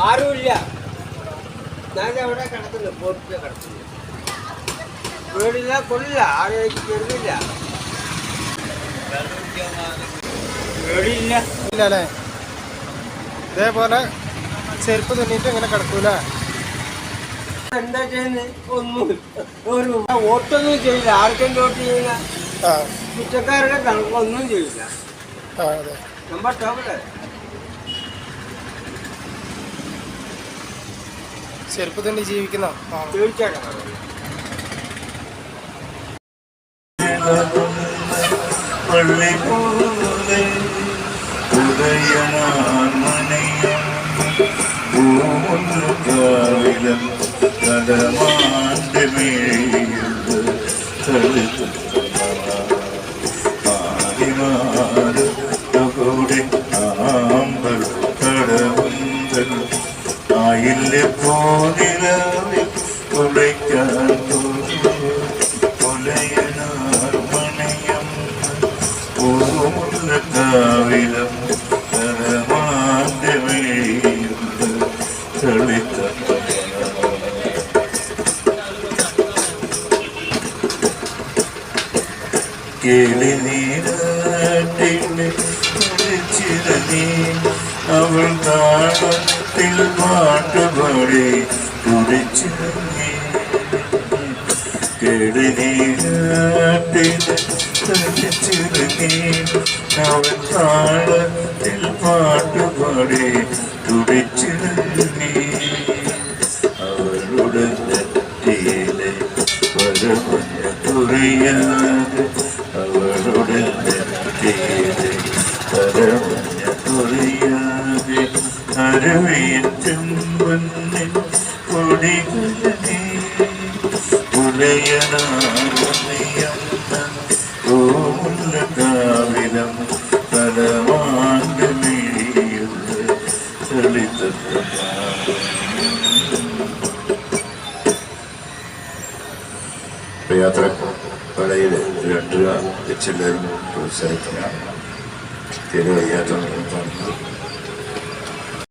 ആരുമില്ല. ഞാൻ അവിടെ കിടക്കുന്നു, പോർട്ടിൽ കിടക്കുന്നു. വീടില്ല, കൊള്ളില്ല, ആരും ചെറുതില്ല, വീടില്ല ഇല്ല അല്ലേ? ഇതേപോലെ ചെരുപ്പ് തുന്നിയിട്ട് ഇങ്ങനെ കിടക്കൂല. എന്താ ചെയ്യുന്നത്? ഒന്നും ഒരു വോട്ടൊന്നും ചെയ്യില്ല. ആർക്കും വോട്ട് ചെയ്യില്ല. കുറ്റക്കാരുടെ കണക്കൊന്നും ചെയ്യില്ല. നമ്പർ ടോപ്പില് ചെരുപ്പ് തുന്നി ജീവിക്കുന്ന തീർച്ചയായിട്ടും അവൾ താളത്തിൽ പാട്ടുപാടി തുടിച്ചിറങ്ങി കേളിനീരാട്ടിൽ തുടിച്ചിറങ്ങി അവൾ താളത്തിൽ പാട്ടുപാടി തുടിച്ചിറങ്ങി അവളുടെ നെറ്റിയിലെ വരമഞ്ഞ കുറിയാതെ അവളുടെ നെറ്റിയിലെ വരമഞ്ഞ കുറിയാതെ അരവിയൻ ചെമ്പന്നിൻ കൊടികളെ കാവിലം പലമാണ്ട് മിഴിയുള്ള യാത്ര പടയിൽ 2 രൂപ വെച്ചെല്ലാവരും പ്രോത്സാഹിക്കുക. തീരെ വയ്യാത്ത